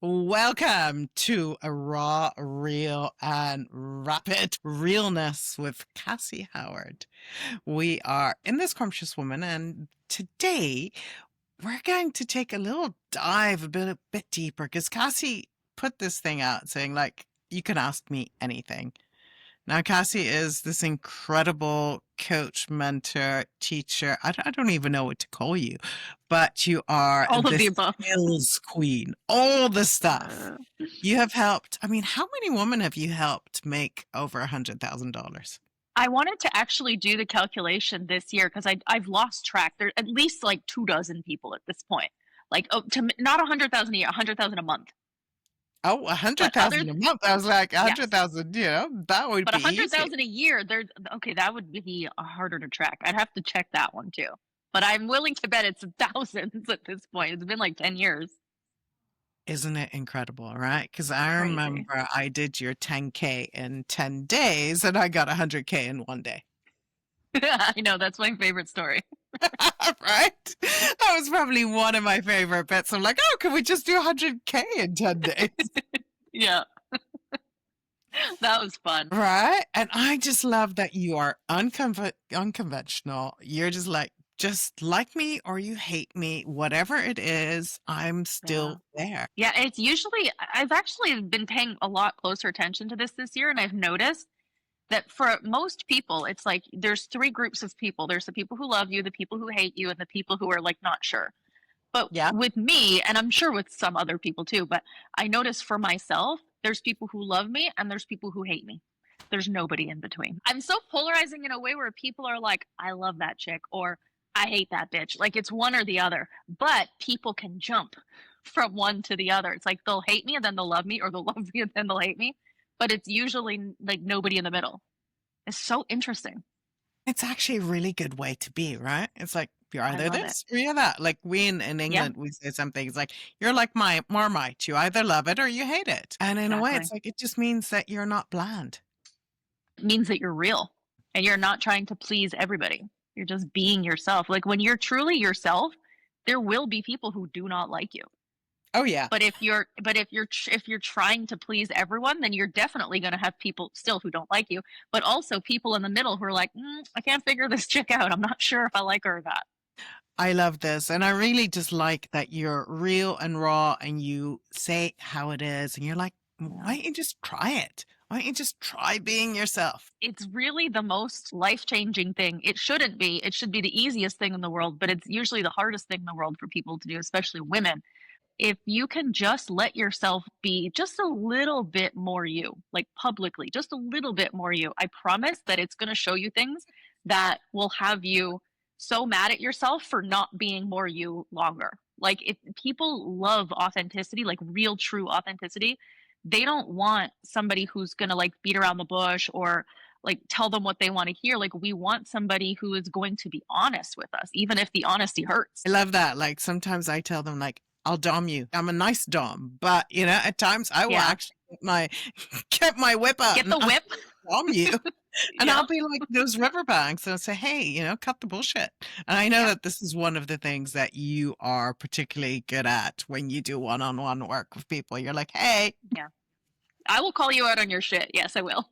Welcome to a raw, real, and rapid realness with Cassie Howard. We are in this Scrumptious Woman, and today we're going to take a little dive a bit deeper because Cassie put this thing out saying, like, you can ask me anything. Now, Cassie is this incredible coach, mentor, teacher. I don't even know what to call you, but you are All of the the above. skills queen, all the stuff. Uh, You have helped. I mean, how many women have you helped make over $100,000? I wanted to actually do the calculation this year because I've lost track. There at least like 2 dozen people at this point. Like not 100,000 a year, 100,000 a month. Oh, a But hundred other thousand a month. I was like, a hundred yes, thousand, that would but be easy. 100,000 a year. There, okay, that would be harder to track. I'd have to check that one too. But I'm willing to bet it's thousands at this point. It's been like 10 years. Isn't it incredible, right? Because I Crazy. remember I did your 10K in 10 days and I got 100K in one day. I know that's my favorite story. Right? That was probably one of my favorite bits. I'm like, oh, can we just do 100K in 10 days? Yeah, that was fun. Right? And I just love that you are unconventional. You're just like me or you hate me, whatever it is, I'm Yeah. still there. Yeah, it's usually I've actually been paying a lot closer attention to this year, and I've noticed that for most people, it's like there's three groups of people. There's the people who love you, the people who hate you, and the people who are like not sure. But Yeah. with me, and I'm sure with some other people too, but I notice for myself, there's people who love me and there's people who hate me. There's nobody in between. I'm so polarizing in a way where people are like, I love that chick, or I hate that bitch. Like it's one or the other. But people can jump from one to the other. It's like they'll hate me and then they'll love me, or they'll love me and then they'll hate me. But it's usually like nobody in the middle. It's so interesting. It's actually a really good way to be, right? It's like you're I either love it. this or you're that. Like we in Yeah, England, we say something. It's like you're like my Marmite. You either love it or you hate it. And in a way, exactly. it's like it just means that you're not bland. It means that you're real and you're not trying to please everybody. You're just being yourself. Like when you're truly yourself, there will be people who do not like you. Oh yeah, But if you're trying to please everyone, then you're definitely going to have people still who don't like you, but also people in the middle who are like, I can't figure this chick out. I'm not sure if I like her or not. I love this, and I really just like that you're real and raw, and you say how it is, and you're like, Yeah. why don't you just try it? Why don't you just try being yourself? It's really the most life-changing thing. It shouldn't be. It should be the easiest thing in the world, but it's usually the hardest thing in the world for people to do, especially women. If you can just let yourself be just a little bit more you, like publicly, just a little bit more you, I promise that it's going to show you things that will have you so mad at yourself for not being more you longer. Like if people love authenticity, like real true authenticity, they don't want somebody who's going to like beat around the bush or like tell them what they want to hear. Like we want somebody who is going to be honest with us, even if the honesty hurts. I love that. Like sometimes I tell them, like, I'll dom you. I'm a nice dom, but at times I will Yeah. actually get my whip out Get and the I'll whip. dom you. And Yeah. I'll be like those riverbanks and I'll say, hey, cut the bullshit. And I know Yeah. that this is one of the things that you are particularly good at when you do one-on-one work with people. You're like, hey, Yeah. I will call you out on your shit. Yes, I will.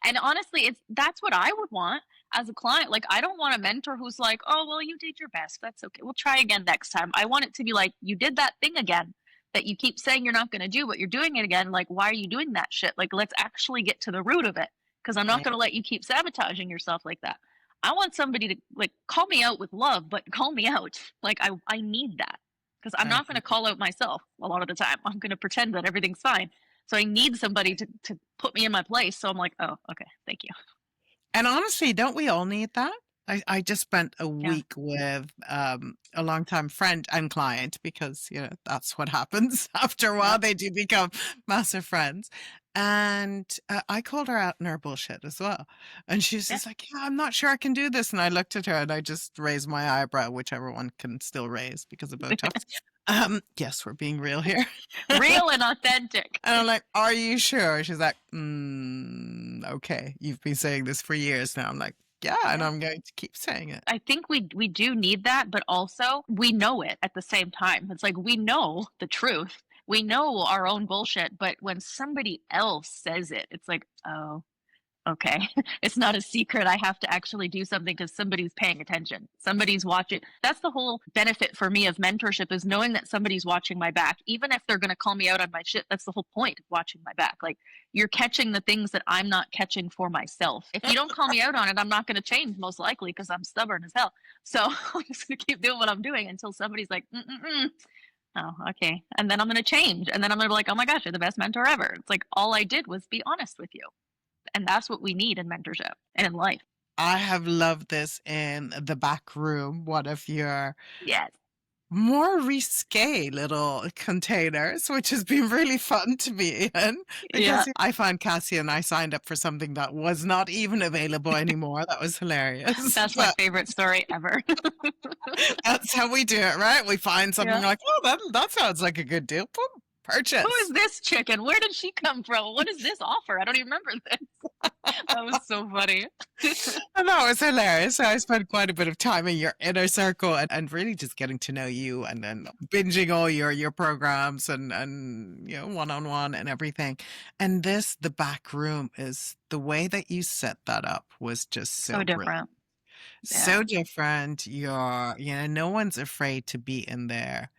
And honestly, that's what I would want as a client. Like I don't want a mentor who's like, "Oh, well, you did your best. That's okay. We'll try again next time." I want it to be like, "You did that thing again that you keep saying you're not going to do, but you're doing it again. Like, why are you doing that shit? Like, let's actually get to the root of it because I'm not right, going to let you keep sabotaging yourself like that." I want somebody to like call me out with love, but call me out. Like I need that because I'm I not going to call out myself a lot of the time. I'm going to pretend that everything's fine. So I need somebody to put me in my place. So I'm like, oh, okay, thank you. And honestly, don't we all need that? I just spent a Yeah. week with a longtime friend and client because, that's what happens. After a while, Yeah. they do become massive friends. And I called her out in her bullshit as well. And she's Yeah. just like, yeah, I'm not sure I can do this. And I looked at her and I just raised my eyebrow, which everyone can still raise because of Botox. Yes, we're being real here. Real and authentic. And I'm like, are you sure? She's like, okay, you've been saying this for years now. I'm like, yeah, and Yeah. I'm going to keep saying it. I think we do need that, but also we know it at the same time. It's like we know the truth, We know our own bullshit, but when somebody else says it, it's like, oh, okay. It's not a secret. I have to actually do something because somebody's paying attention. Somebody's watching. That's the whole benefit for me of mentorship, is knowing that somebody's watching my back. Even if they're going to call me out on my shit, that's the whole point of watching my back. Like, you're catching the things that I'm not catching for myself. If you don't call me out on it, I'm not going to change, most likely, because I'm stubborn as hell. So I'm just going to keep doing what I'm doing until somebody's like, mm-mm-mm. Oh, okay. And then I'm going to change. And then I'm going to be like, oh my gosh, you're the best mentor ever. It's like, all I did was be honest with you. And that's what we need in mentorship and in life. I have loved this in the back room, one of your Yes. more risque little containers, which has been really fun to be in, Yeah. because I find Cassie and I signed up for something that was not even available anymore. That was hilarious. That's my favorite story ever. That's how we do it, right? We find something Yeah. like, oh, that sounds like a good deal. Boom, purchase. Who is this chicken? Where did she come from? What is this offer? I don't even remember this. That was so funny. And that was hilarious. I spent quite a bit of time in your inner circle and really just getting to know you, and then binging all your programs and one-on-one and everything. And the back room, is the way that you set that up was just so So brilliant. different. So different. No one's afraid to be in there.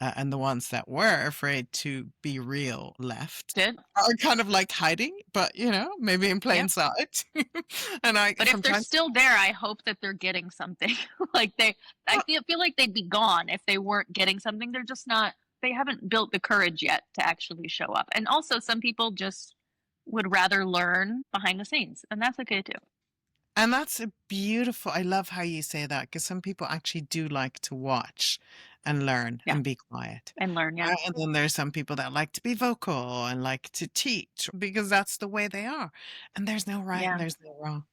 And the ones that were afraid to be real left Did? are kind of like hiding, but maybe in plain Yep. sight. And But if they're sometimes still there, I hope that they're getting something. Like I feel like they'd be gone if they weren't getting something. They're just not, they haven't built the courage yet to actually show up. And also some people just would rather learn behind the scenes, and that's okay too. And that's a beautiful. I love how you say that, because some people actually do like to watch and learn Yeah. and be quiet. And learn, yeah. And then there's some people that like to be vocal and like to teach because that's the way they are. And there's no right Yeah. and there's no wrong.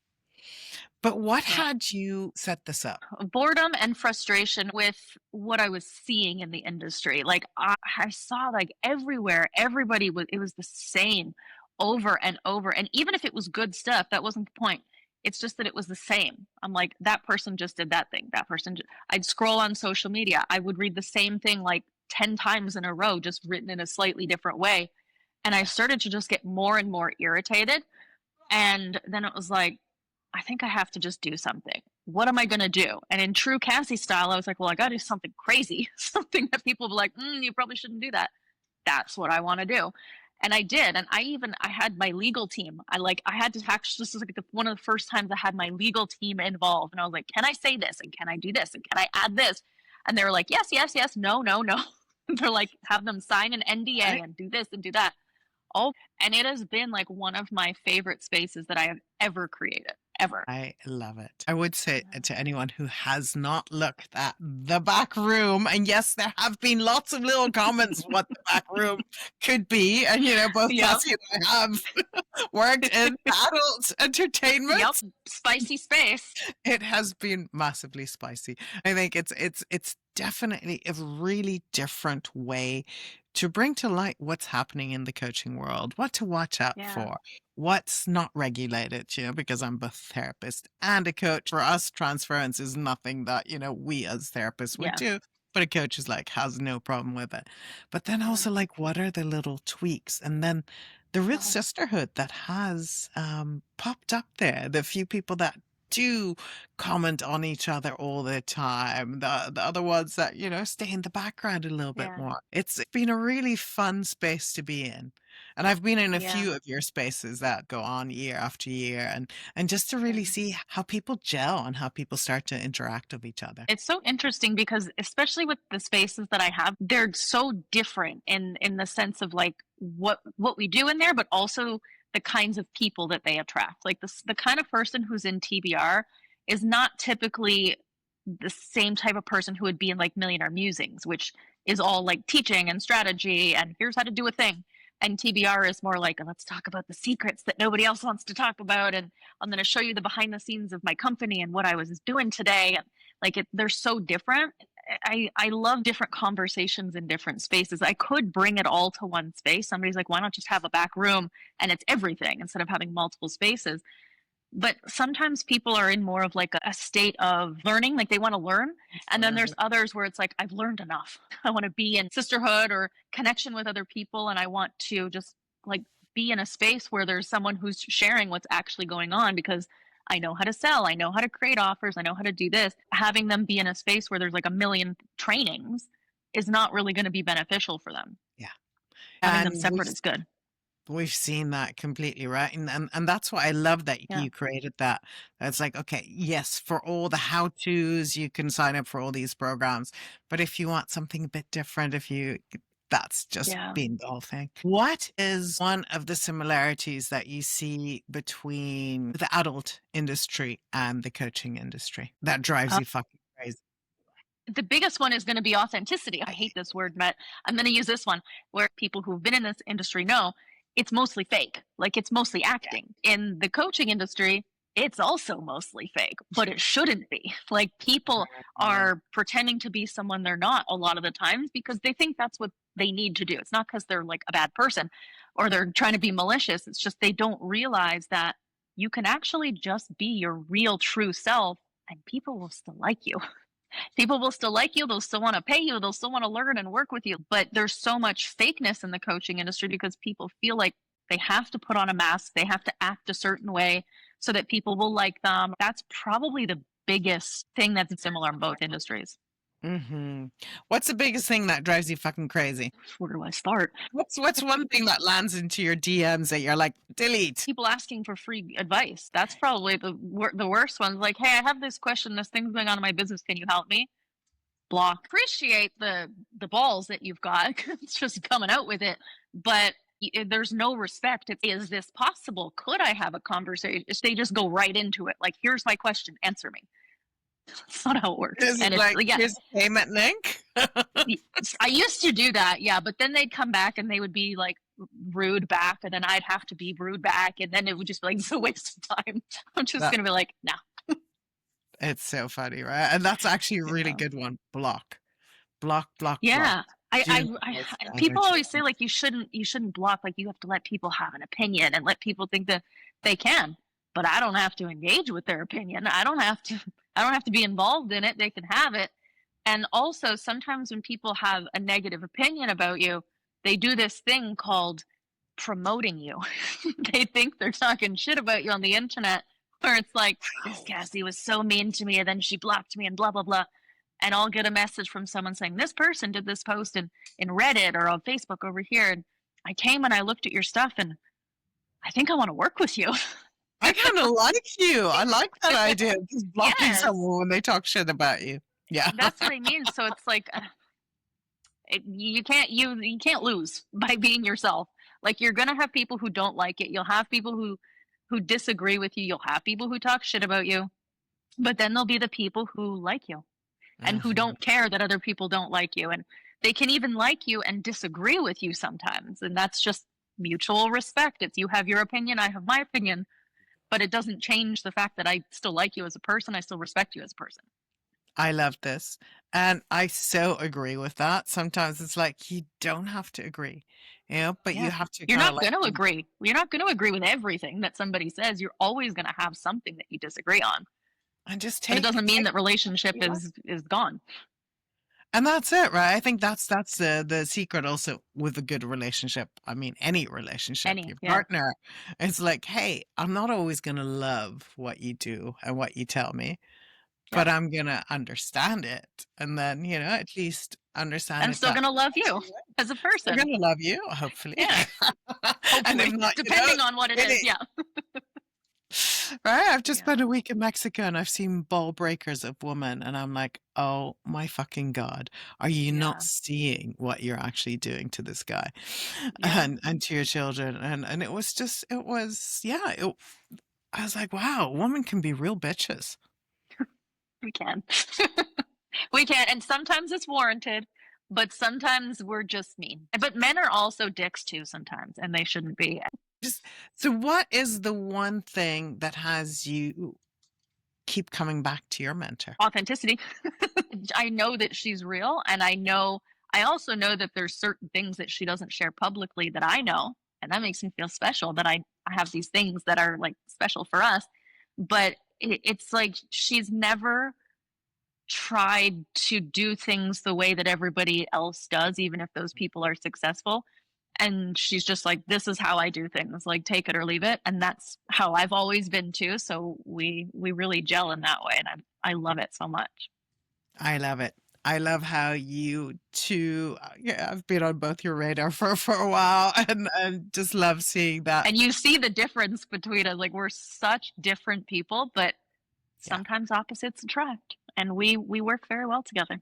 But what Yeah. had you set this up? Boredom and frustration with what I was seeing in the industry. Like I saw, like, everywhere, it was the same over and over. And even if it was good stuff, that wasn't the point. It's just that it was the same. I'm like, that person just did that thing. I'd scroll on social media. I would read the same thing like 10 times in a row, just written in a slightly different way. And I started to just get more and more irritated. And then it was like, I think I have to just do something. What am I going to do? And in true Cassie style, I was like, well, I got to do something crazy, something that people will be like, you probably shouldn't do that. That's what I want to do. And I did. And I had my legal team. I had to actually, this was like one of the first times I had my legal team involved. And I was like, can I say this? And can I do this? And can I add this? And they were like, yes, yes, yes, no, no, no. They're like, have them sign an NDA and do this and do that. Oh, and it has been like one of my favorite spaces that I have ever created, ever. I love it. I would say to anyone who has not looked at the back room, and yes, there have been lots of little comments what the back room could be. And, both Yep. Cassie and I have worked in adult entertainment. Yep, spicy space. It has been massively spicy. I think it's definitely a really different way to bring to light what's happening in the coaching world, what to watch out Yeah. for, what's not regulated, because I'm both therapist and a coach. For us, transference is nothing that, we as therapists would do. But a coach is like, has no problem with it. But then also, like, what are the little tweaks? And then the real sisterhood that has popped up there, the few people that do comment on each other all the time, the other ones that, stay in the background a little bit more. It's been a really fun space to be in. And I've been in a few of your spaces that go on year after year, and just to really see how people gel and how people start to interact with each other. It's so interesting because especially with the spaces that I have, they're so different in the sense of like what we do in there, but also the kinds of people that they attract. Like the kind of person who's in TBR is not typically the same type of person who would be in like Millionaire Musings, which is all like teaching and strategy and here's how to do a thing. And TBR is more like, let's talk about the secrets that nobody else wants to talk about. And I'm going to show you the behind the scenes of my company and what I was doing today. And like they're so different. I love different conversations in different spaces. I could bring it all to one space. Somebody's like, why not just have a back room and it's everything instead of having multiple spaces? But sometimes people are in more of like a state of learning, like they want to learn. And then there's others where it's like, I've learned enough. I want to be in sisterhood or connection with other people. And I want to just like be in a space where there's someone who's sharing what's actually going on because I know how to sell. I know how to create offers. I know how to do this. Having them be in a space where there's like a million trainings is not really going to be beneficial for them. Yeah. Having them And separate is good. we've seen that completely, right? And that's why I love that Yeah. you created that. It's like, okay, yes, for all the how-tos, you can sign up for all these programs. But if you want something a bit different, that's just Yeah. been the whole thing. What is one of the similarities that you see between the adult industry and the coaching industry that drives you fucking crazy? The biggest one is going to be authenticity. I hate this word, but I'm going to use this one where people who've been in this industry know it's mostly fake. Like it's mostly acting. In the coaching industry, it's also mostly fake, but it shouldn't be. Like people are pretending to be someone they're not a lot of the times because they think that's what they need to do. It's not because they're like a bad person or they're trying to be malicious. It's just they don't realize that you can actually just be your real true self and people will still like you. People will still like you. They'll still want to pay you. They'll still want to learn and work with you. But there's so much fakeness in the coaching industry because people feel like they have to put on a mask. They have to act a certain way so that people will like them. That's probably the biggest thing that's similar in both industries. Mm-hmm. What's the biggest thing that drives you fucking crazy? Where do I start? What's one thing that lands into your DMs that you're like, delete? People asking for free advice. That's probably the worst one. Like, hey, I have this question. This thing's going on in my business. Can you help me? Block. Appreciate the balls that you've got. It's just coming out with it. But there's no respect. Is this possible? Could I have a conversation? They just go right into it. Like, here's my question. Answer me. That's not how it works. And it's like, here's a payment link. I used to do that, yeah, but then they'd come back and they would be like rude back, and then I'd have to be rude back, and then it would just be like, it's a waste of time. I'm just gonna be like, nah. It's so funny, right? And that's actually a really good one. Block. Yeah. Block. People always say like you shouldn't block, like you have to let people have an opinion and let people think that they can. But I don't have to engage with their opinion. I don't have to be involved in it. They can have it. And also sometimes when people have a negative opinion about you, they do this thing called promoting you. They think they're talking shit about you on the internet, where it's like, this Cassie was so mean to me and then she blocked me and blah, blah, blah. And I'll get a message from someone saying, this person did this post in Reddit or on Facebook over here. And I came and I looked at your stuff and I think I want to work with you. I kind of like you. I like that idea. Just blocking someone when they talk shit about you. Yeah. That's what I mean. So it's like, you can't lose by being yourself. Like you're going to have people who don't like it. You'll have people who disagree with you. You'll have people who talk shit about you, but then there'll be the people who like you and who don't care that other people don't like you. And they can even like you and disagree with you sometimes. And that's just mutual respect. It's you have your opinion, I have my opinion, but it doesn't change the fact that I still like you as a person. I still respect you as a person. I love this. And I so agree with that. Sometimes it's like, you don't have to agree, but you have to. You're not going to agree. You're not going to agree with everything that somebody says. You're always going to have something that you disagree on. And just but it doesn't mean that relationship is gone. And that's it, right? I think that's the secret also with a good relationship. I mean, any relationship, your partner, it's like, hey, I'm not always going to love what you do and what you tell me, but I'm going to understand it. And then, at least understand I'm still going to love you as a person. I'm going to love you, hopefully. Yeah. Hopefully. And if not, depending on what it is. Yeah. Right? I've just spent a week in Mexico and I've seen ball breakers of women and I'm like, oh my fucking God, are you not seeing what you're actually doing to this guy and to your children? And it was I was like, wow, women can be real bitches. We can. We can. And sometimes it's warranted, but sometimes we're just mean. But men are also dicks too sometimes, and they shouldn't be. So what is the one thing that has you keep coming back to your mentor? Authenticity. I know that she's real, and I also know that there's certain things that she doesn't share publicly that I know, and that makes me feel special that I have these things that are like special for us. but it's like she's never tried to do things the way that everybody else does, even if those people are successful. And she's just like, this is how I do things, like take it or leave it. And that's how I've always been too. So we really gel in that way. And I love it so much. I love it. I love how you two, yeah, I've been on both your radar for a while and just love seeing that. And you see the difference between us. Like we're such different people, but Yeah, sometimes opposites attract. And we work very well together.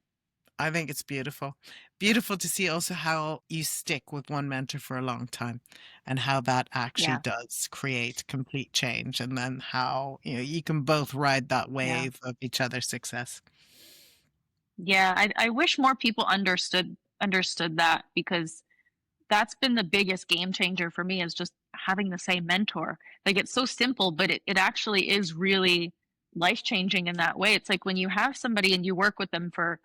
I think it's beautiful. Beautiful to see also how you stick with one mentor for a long time and how that actually Yeah. does create complete change. And then how, you can both ride that Yeah. wave of each other's success. Yeah. I wish more people understood that, because that's been the biggest game changer for me, is just having the same mentor. Like it's so simple, but it actually is really life changing in that way. It's like when you have somebody and you work with them for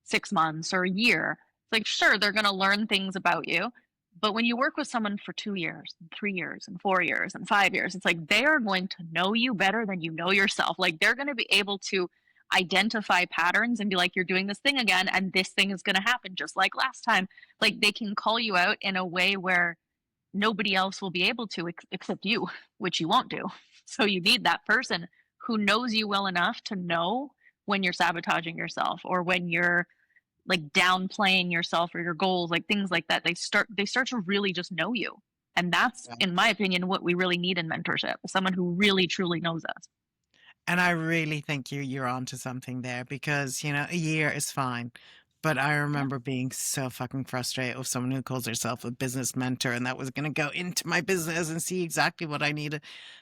6 months or a year, it's like, sure, they're going to learn things about you. But when you work with someone for 2 years, and 3 years, and 4 years, and 5 years, it's like they are going to know you better than you know yourself. Like they're going to be able to identify patterns and be like, you're doing this thing again, and this thing is going to happen just like last time. Like they can call you out in a way where nobody else will be able to except you, which you won't do. So you need that person who knows you well enough to know when you're sabotaging yourself, or when you're like downplaying yourself or your goals, like things like that. They start to really just know you. And that's, Yeah. in my opinion, what we really need in mentorship, someone who really truly knows us. And I really think you're onto something there because, a year is fine. But I Yeah. remember being so fucking frustrated with someone who calls herself a business mentor and that was going to go into my business and see exactly what I needed.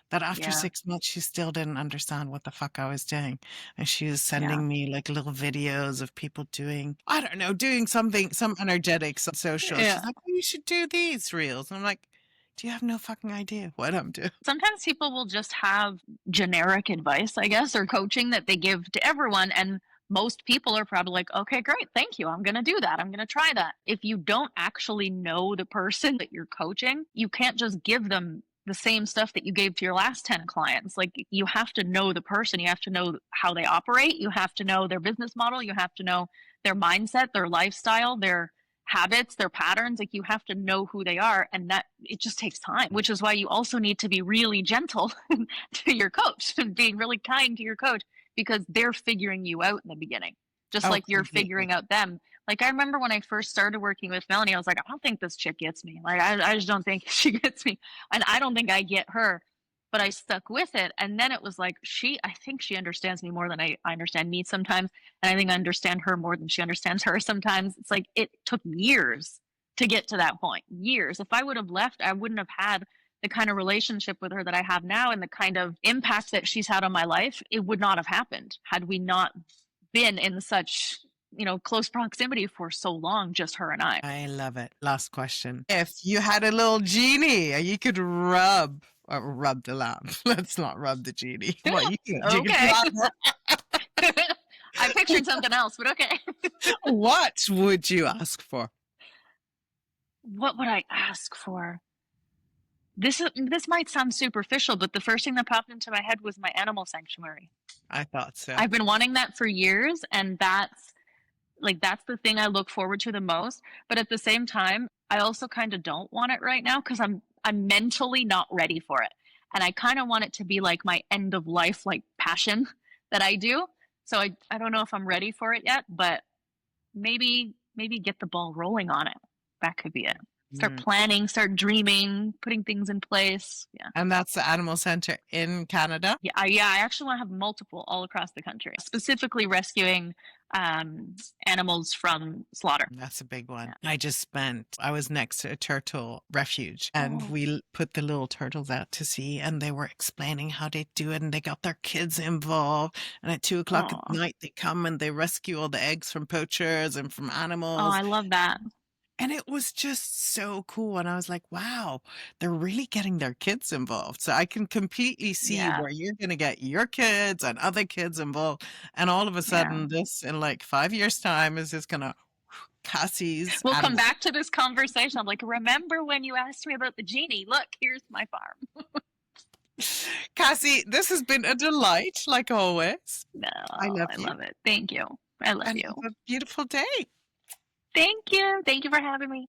That after Yeah. 6 months, she still didn't understand what the fuck I was doing. And she was Yeah. sending me like little videos of people doing, I don't know, doing something, some energetics on social. Yeah. She's like, oh, you should do these reels. And I'm like, do you have no fucking idea what I'm doing? Sometimes people will just have generic advice, I guess, or coaching that they give to everyone. And most people are probably like, okay, great, thank you. I'm going to do that. I'm going to try that. If you don't actually know the person that you're coaching, you can't just give them the same stuff that you gave to your last 10 clients. Like you have to know the person, you have to know how they operate, you have to know their business model, you have to know their mindset, their lifestyle, their habits, their patterns. Like you have to know who they are, and that it just takes time, which is why you also need to be really gentle to your coach and being really kind to your coach, because they're figuring you out in the beginning, just Oh, like you're completely. figuring out them. Like I remember when I first started working with Melanie, I was like, I don't think this chick gets me. Like I just don't think she gets me, and I don't think I get her. But I stuck with it, and then it was like I think she understands me more than I understand me sometimes, and I think I understand her more than she understands her sometimes. It's like it took years to get to that point. Years. If I would have left, I wouldn't have had the kind of relationship with her that I have now, and the kind of impact that she's had on my life. It would not have happened had we not been in such, close proximity for so long, just her and I. I love it. Last question. If you had a little genie and you could rub the lamp. Let's not rub the genie. Well, you can. You can Okay. rub it. I pictured something else, but okay. What would you ask for? What would I ask for? This might sound superficial, but the first thing that popped into my head was my animal sanctuary. I thought so. I've been wanting that for years, and that's the thing I look forward to the most. But at the same time, I also kind of don't want it right now, because I'm mentally not ready for it. And I kind of want it to be like my end of life, like passion that I do. So I don't know if I'm ready for it yet, but maybe get the ball rolling on it. That could be it. Start Mm. planning, start dreaming, putting things in place. Yeah. And that's the animal center in Canada. I actually want to have multiple all across the country, specifically rescuing animals from slaughter. That's a big one. Yeah. I was next to a turtle refuge and we put the little turtles out to sea and they were explaining how they do it and they got their kids involved. And at 2 o'clock at night, they come and they rescue all the eggs from poachers and from Oh, animals. I love that. And it was just so cool. And I was like, wow, they're really getting their kids involved. So I can completely see Yeah. where you're going to get your kids and other kids involved. And all of a Yeah. sudden, this in like 5 years' time is just going to Cassie's. We'll come back to this conversation. I'm like, remember when you asked me about the genie? Look, here's my farm. Cassie, this has been a delight, like always. No, I love I you love it. Thank you. I love and you. have a beautiful day. Thank you. Thank you for having me.